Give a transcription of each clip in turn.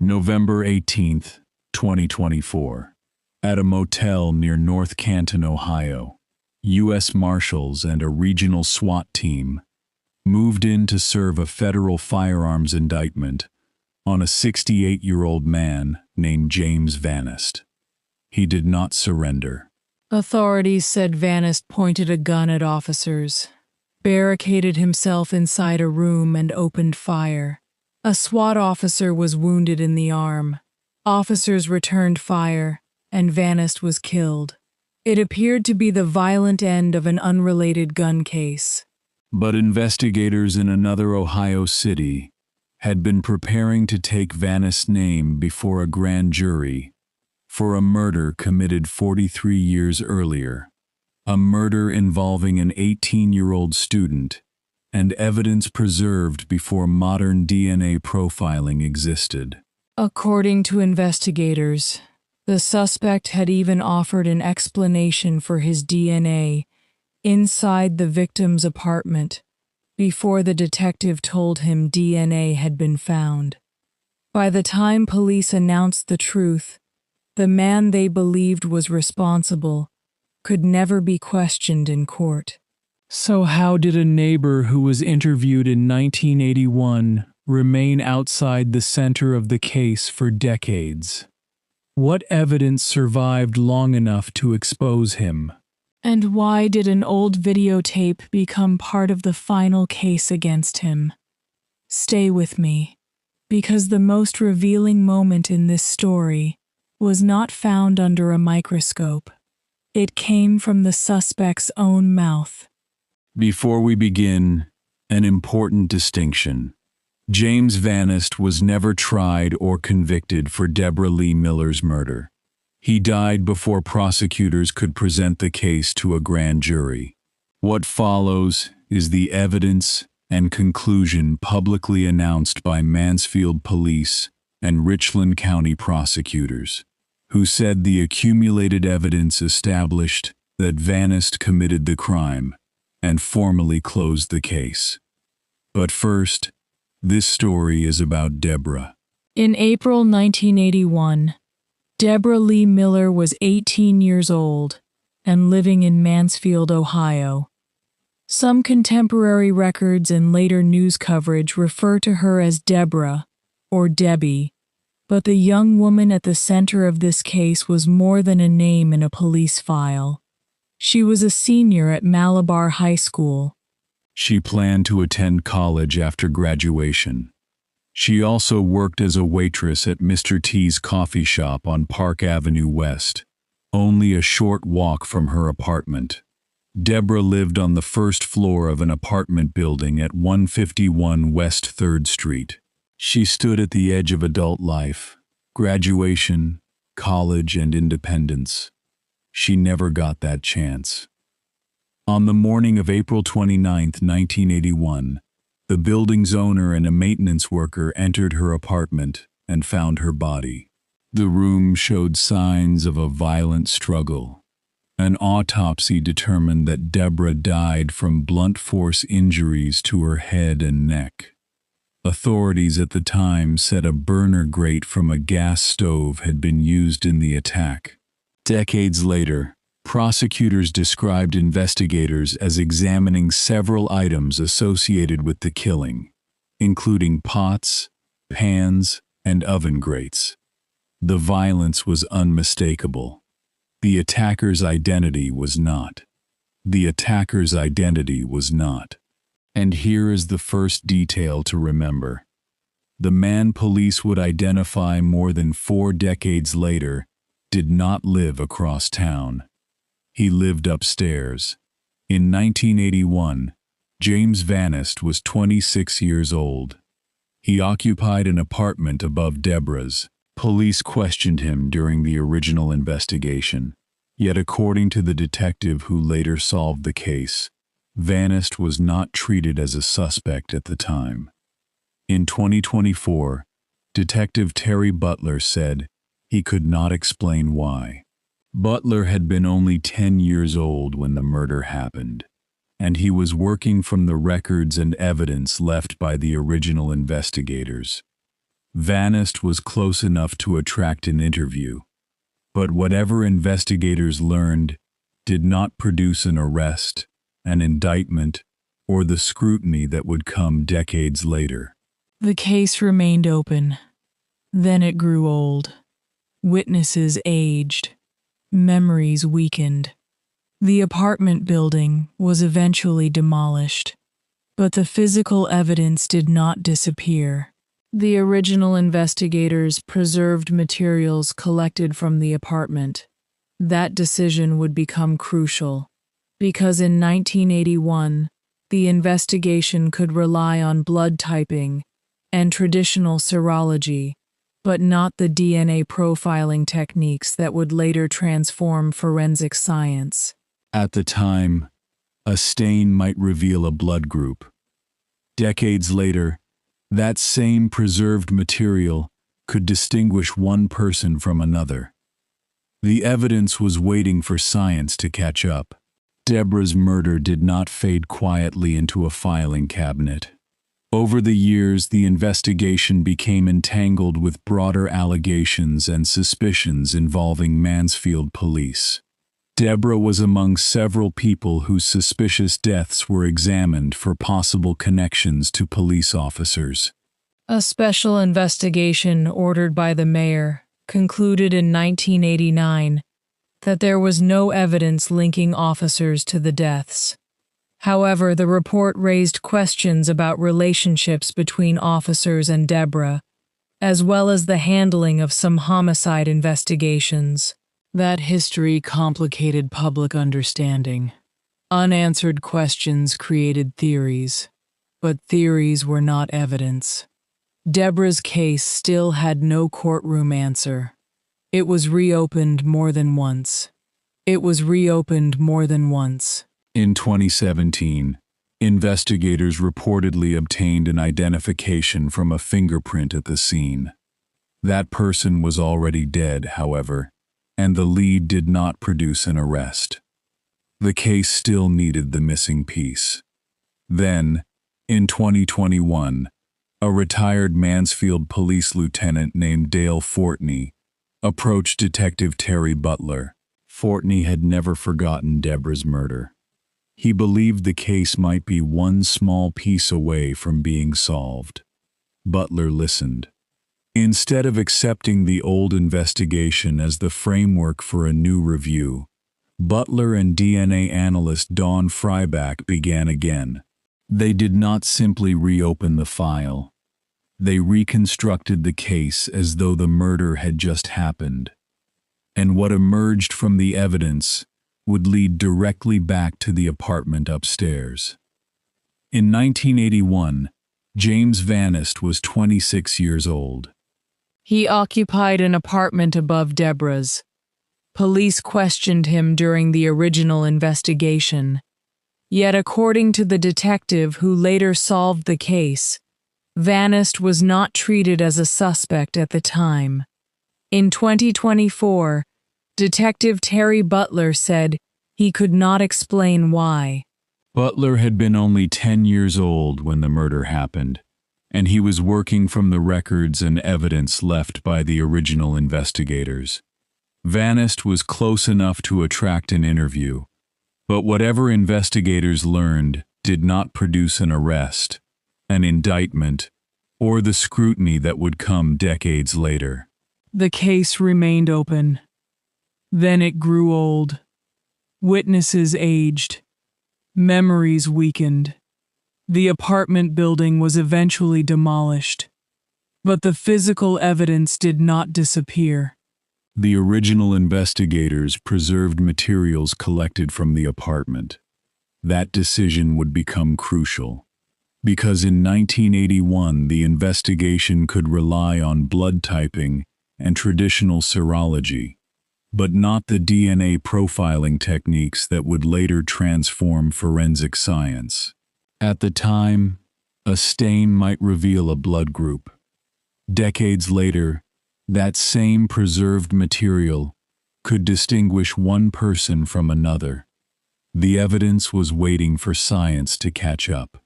November 18th, 2024. At a motel near North Canton, Ohio, U.S. Marshals and a regional SWAT team moved in to serve a federal firearms indictment on a 68-year-old man named James Vanist. He did not surrender. Authorities said Vanist pointed a gun at officers, barricaded himself inside a room, and opened fire. A SWAT officer was wounded in the arm. Officers returned fire, and Vanist was killed. It appeared to be the violent end of an unrelated gun case. But investigators in another Ohio city had been preparing to take Vanist's name before a grand jury for a murder committed 43 years earlier, a murder involving an 18-year-old student, and evidence preserved before modern DNA profiling existed. According to investigators, the suspect had even offered an explanation for his DNA inside the victim's apartment before the detective told him DNA had been found. By the time police announced the truth, the man they believed was responsible could never be questioned in court. So how did a neighbor who was interviewed in 1981 remain outside the center of the case for decades? What evidence survived long enough to expose him? And why did an old videotape become part of the final case against him? Stay with me, because the most revealing moment in this story was not found under a microscope. It came from the suspect's own mouth. Before we begin, an important distinction. James Vanist was never tried or convicted for Deborah Lee Miller's murder. He died before prosecutors could present the case to a grand jury. What follows is the evidence and conclusion publicly announced by Mansfield Police and Richland County prosecutors, who said the accumulated evidence established that Vanist committed the crime and formally closed the case. But first, this story is about Deborah. In April 1981, Deborah Lee Miller was 18 years old and living in Mansfield, Ohio. Some contemporary records and later news coverage refer to her as Deborah or Debbie, but the young woman at the center of this case was more than a name in a police file. She was a senior at Malabar High School. She planned to attend college after graduation. She also worked as a waitress at Mr. T's coffee shop on Park Avenue West, only a short walk from her apartment. Deborah lived on the first floor of an apartment building at 151 West 3rd Street. She stood at the edge of adult life, graduation, college, and independence. She never got that chance. On the morning of April 29, 1981, the building's owner and a maintenance worker entered her apartment and found her body. The room showed signs of a violent struggle. An autopsy determined that Deborah died from blunt force injuries to her head and neck. Authorities at the time said a burner grate from a gas stove had been used in the attack. Decades later, prosecutors described investigators as examining several items associated with the killing, including pots, pans, and oven grates. The violence was unmistakable. The attacker's identity was not. And here is the first detail to remember. The man police would identify more than 4 decades later did not live across town. He lived upstairs. In 1981, James Vanist was 26 years old. He occupied an apartment above Deborah's. Police questioned him during the original investigation. Yet according to the detective who later solved the case, Vanist was not treated as a suspect at the time. In 2024, Detective Terry Butler said he could not explain why. Butler had been only 10 years old when the murder happened, and he was working from the records and evidence left by the original investigators. Vanist was close enough to attract an interview, but whatever investigators learned did not produce an arrest, an indictment, or the scrutiny that would come decades later. The case remained open. Then it grew old. Witnesses aged. Memories weakened. The apartment building was eventually demolished, but the physical evidence did not disappear. The original investigators preserved materials collected from the apartment. That decision would become crucial, because in 1981, the investigation could rely on blood typing and traditional serology, but not the DNA profiling techniques that would later transform forensic science. At the time, a stain might reveal a blood group. Decades later, that same preserved material could distinguish one person from another. The evidence was waiting for science to catch up. Deborah's murder did not fade quietly into a filing cabinet. Over the years, the investigation became entangled with broader allegations and suspicions involving Mansfield police. Deborah was among several people whose suspicious deaths were examined for possible connections to police officers. A special investigation ordered by the mayor concluded in 1989 that there was no evidence linking officers to the deaths. However, the report raised questions about relationships between officers and Deborah, as well as the handling of some homicide investigations. That history complicated public understanding. Unanswered questions created theories, but theories were not evidence. Deborah's case still had no courtroom answer. It was reopened more than once. In 2017, investigators reportedly obtained an identification from a fingerprint at the scene. That person was already dead, however, and the lead did not produce an arrest. The case still needed the missing piece. Then, in 2021, a retired Mansfield police lieutenant named Dale Fortney approached Detective Terry Butler. Fortney had never forgotten Deborah's murder. He believed the case might be one small piece away from being solved. Butler listened. Instead of accepting the old investigation as the framework for a new review, Butler and DNA analyst Dawn Fryback began again. They did not simply reopen the file. They reconstructed the case as though the murder had just happened. And what emerged from the evidence would lead directly back to the apartment upstairs. In 1981, James Vanist was 26 years old. He occupied an apartment above Deborah's. Police questioned him during the original investigation. Yet according to the detective who later solved the case, Vanist was not treated as a suspect at the time. In 2024, Detective Terry Butler said he could not explain why. Butler had been only 10 years old when the murder happened, and he was working from the records and evidence left by the original investigators. Vanist was close enough to attract an interview, but whatever investigators learned did not produce an arrest, an indictment, or the scrutiny that would come decades later. The case remained open. Then it grew old. Witnesses aged. Memories weakened. The apartment building was eventually demolished, but the physical evidence did not disappear. The original investigators preserved materials collected from the apartment. That decision would become crucial, because in 1981 the investigation could rely on blood typing and traditional serology, but not the DNA profiling techniques that would later transform forensic science. At the time, a stain might reveal a blood group. Decades later, that same preserved material could distinguish one person from another. The evidence was waiting for science to catch up.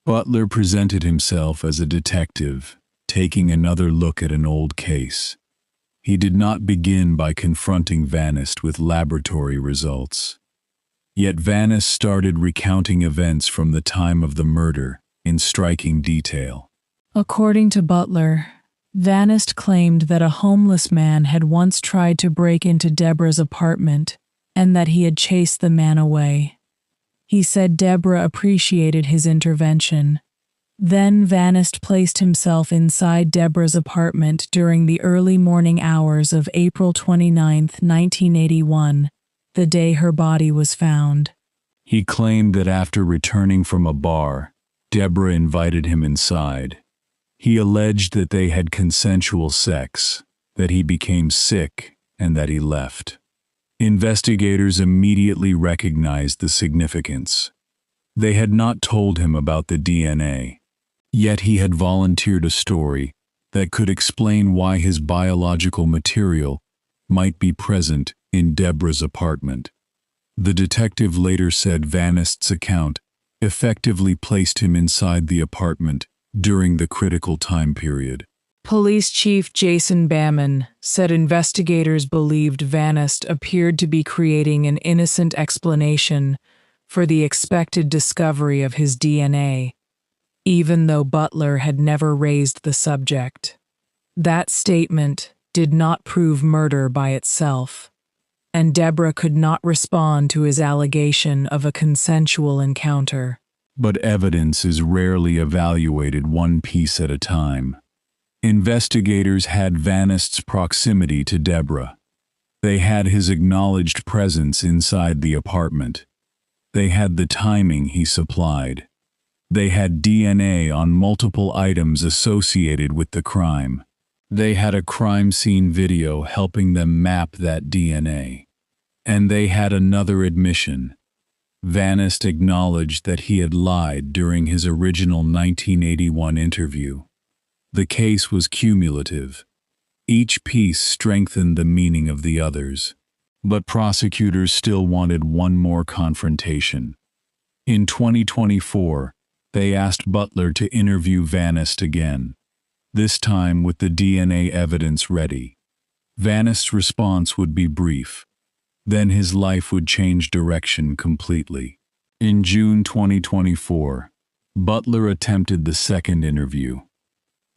Butler presented himself as a detective, taking another look at an old case. He did not begin by confronting Vanist with laboratory results. Yet Vanist started recounting events from the time of the murder in striking detail. According to Butler, Vanist claimed that a homeless man had once tried to break into Deborah's apartment and that he had chased the man away. He said Deborah appreciated his intervention. Then Vanist placed himself inside Deborah's apartment during the early morning hours of April 29, 1981, the day her body was found. He claimed that after returning from a bar, Deborah invited him inside. He alleged that they had consensual sex, that he became sick, and that he left. Investigators immediately recognized the significance. They had not told him about the DNA, yet he had volunteered a story that could explain why his biological material might be present in Deborah's apartment. The detective later said Vanist's account effectively placed him inside the apartment during the critical time period. Police Chief Jason Bamman said investigators believed Vanist appeared to be creating an innocent explanation for the expected discovery of his DNA, even though Butler had never raised the subject. That statement did not prove murder by itself, and Deborah could not respond to his allegation of a consensual encounter. But evidence is rarely evaluated one piece at a time. Investigators had Vanist's proximity to Deborah. They had his acknowledged presence inside the apartment. They had the timing he supplied. They had DNA on multiple items associated with the crime. They had a crime scene video helping them map that DNA. And they had another admission. Vanist acknowledged that he had lied during his original 1981 interview. The case was cumulative. Each piece strengthened the meaning of the others. But prosecutors still wanted one more confrontation. In 2024, they asked Butler to interview Vanist again, this time with the DNA evidence ready. Vanist's response would be brief. Then his life would change direction completely. In June 2024, Butler attempted the second interview.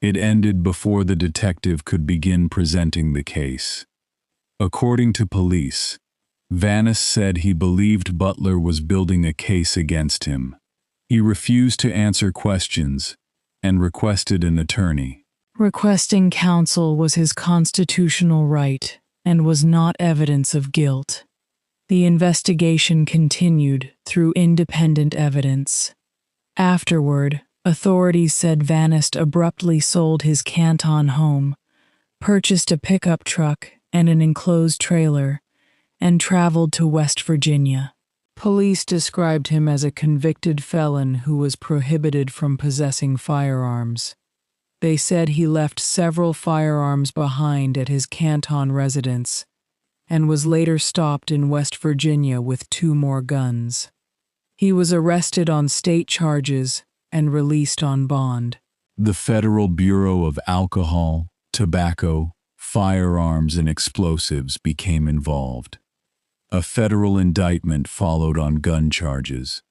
It ended before the detective could begin presenting the case. According to police, Vanist said he believed Butler was building a case against him. He refused to answer questions and requested an attorney. Requesting counsel was his constitutional right and was not evidence of guilt. The investigation continued through independent evidence. Afterward, authorities said Vanist abruptly sold his Canton home, purchased a pickup truck and an enclosed trailer, and traveled to West Virginia. Police described him as a convicted felon who was prohibited from possessing firearms. They said he left several firearms behind at his Canton residence and was later stopped in West Virginia with 2 more guns. He was arrested on state charges and released on bond. The Federal Bureau of Alcohol, Tobacco, Firearms, and Explosives became involved. A federal indictment followed on gun charges.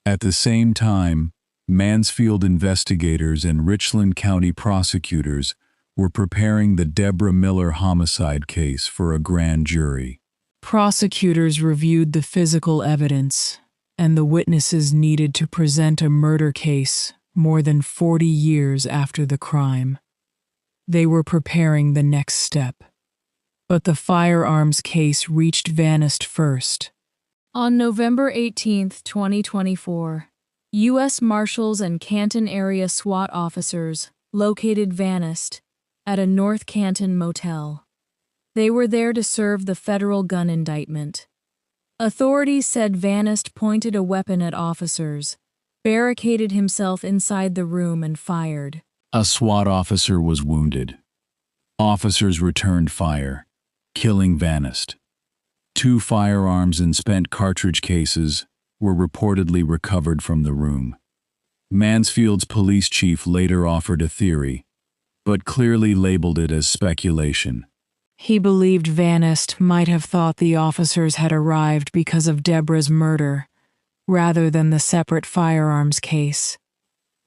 At the same time, Mansfield investigators and Richland County prosecutors were preparing the Deborah Miller homicide case for a grand jury. Prosecutors reviewed the physical evidence and the witnesses needed to present a murder case more than 40 years after the crime. They were preparing the next step. But the firearms case reached Vanist first. On November 18, 2024, U.S. Marshals and Canton area SWAT officers located Vanist at a North Canton motel. They were there to serve the federal gun indictment. Authorities said Vanist pointed a weapon at officers, barricaded himself inside the room, and fired. A SWAT officer was wounded. Officers returned fire, killing Vanist. 2 firearms and spent cartridge cases were reportedly recovered from the room. Mansfield's police chief later offered a theory. but clearly labeled it as speculation. He believed Vanist might have thought the officers had arrived because of Deborah's murder, rather than the separate firearms case.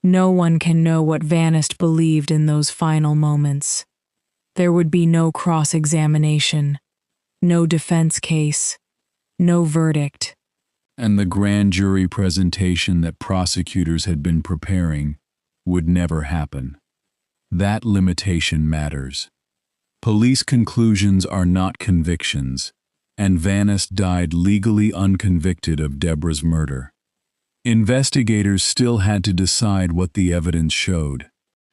No one can know what Vanist believed in those final moments. There would be no cross-examination, no defense case, no verdict. And the grand jury presentation that prosecutors had been preparing would never happen. That limitation matters. Police conclusions are not convictions, and Vanist died legally unconvicted of Deborah's murder. Investigators still had to decide what the evidence showed.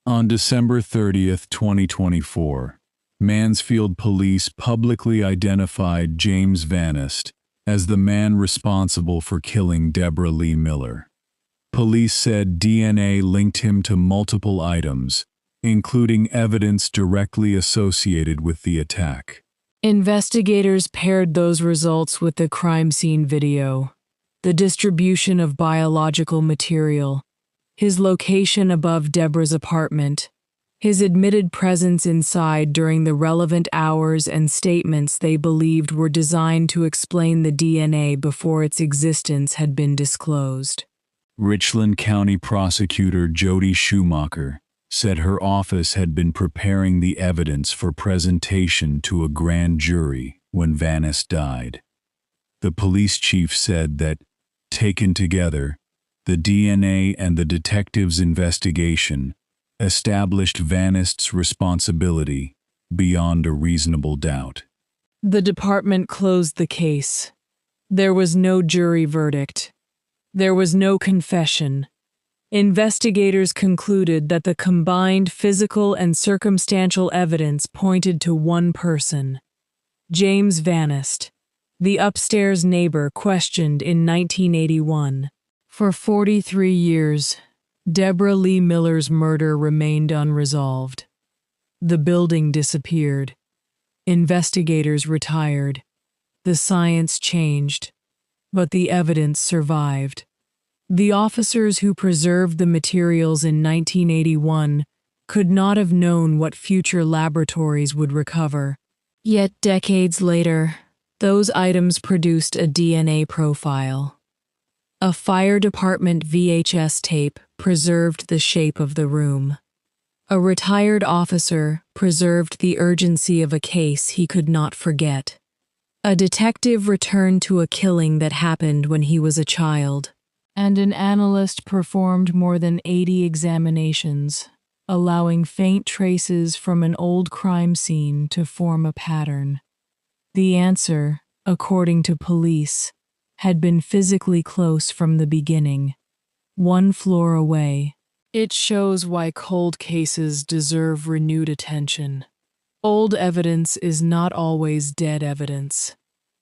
On December 30th, 2024, Mansfield police publicly identified James Vanist as the man responsible for killing Deborah Lee Miller. Police said DNA linked him to multiple items, including evidence directly associated with the attack. Investigators paired those results with the crime scene video, the distribution of biological material, his location above Deborah's apartment, his admitted presence inside during the relevant hours, and statements they believed were designed to explain the DNA before its existence had been disclosed. Richland County Prosecutor Jody Schumacher said her office had been preparing the evidence for presentation to a grand jury when Vanist died. The police chief said that, taken together, the DNA and the detective's investigation established Vanist's responsibility beyond a reasonable doubt. The department closed the case. There was no jury verdict. There was no confession. Investigators concluded that the combined physical and circumstantial evidence pointed to one person, James Vanist, the upstairs neighbor questioned in 1981. For 43 years, Deborah Lee Miller's murder remained unresolved. The building disappeared. Investigators retired. The science changed, but the evidence survived. The officers who preserved the materials in 1981 could not have known what future laboratories would recover. Yet decades later, those items produced a DNA profile. A fire department VHS tape preserved the shape of the room. A retired officer preserved the urgency of a case he could not forget. A detective returned to a killing that happened when he was a child. And an analyst performed more than 80 examinations, allowing faint traces from an old crime scene to form a pattern. The answer, according to police, had been physically close from the beginning, one floor away. It shows why cold cases deserve renewed attention. Old evidence is not always dead evidence,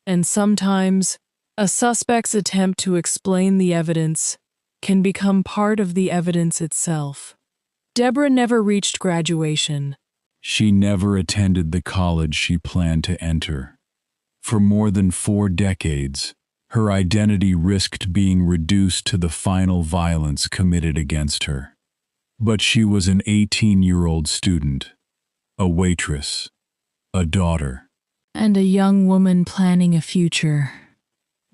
and sometimes a suspect's attempt to explain the evidence can become part of the evidence itself. Deborah never reached graduation. She never attended the college she planned to enter. For more than 4 decades, her identity risked being reduced to the final violence committed against her. But she was an 18-year-old student, a waitress, a daughter, and a young woman planning a future.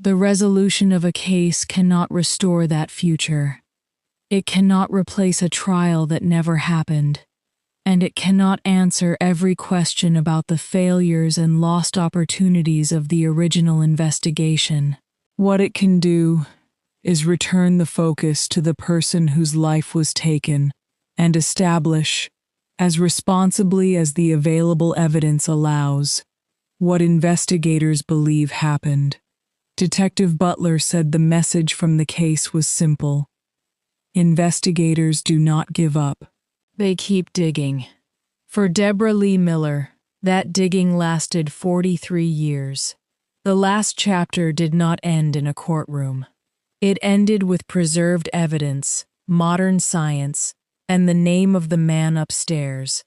The resolution of a case cannot restore that future. It cannot replace a trial that never happened, and it cannot answer every question about the failures and lost opportunities of the original investigation. What it can do is return the focus to the person whose life was taken and establish, as responsibly as the available evidence allows, what investigators believe happened. Detective Butler said the message from the case was simple. Investigators do not give up. They keep digging. For Deborah Lee Miller, that digging lasted 43 years. The last chapter did not end in a courtroom. It ended with preserved evidence, modern science, and the name of the man upstairs.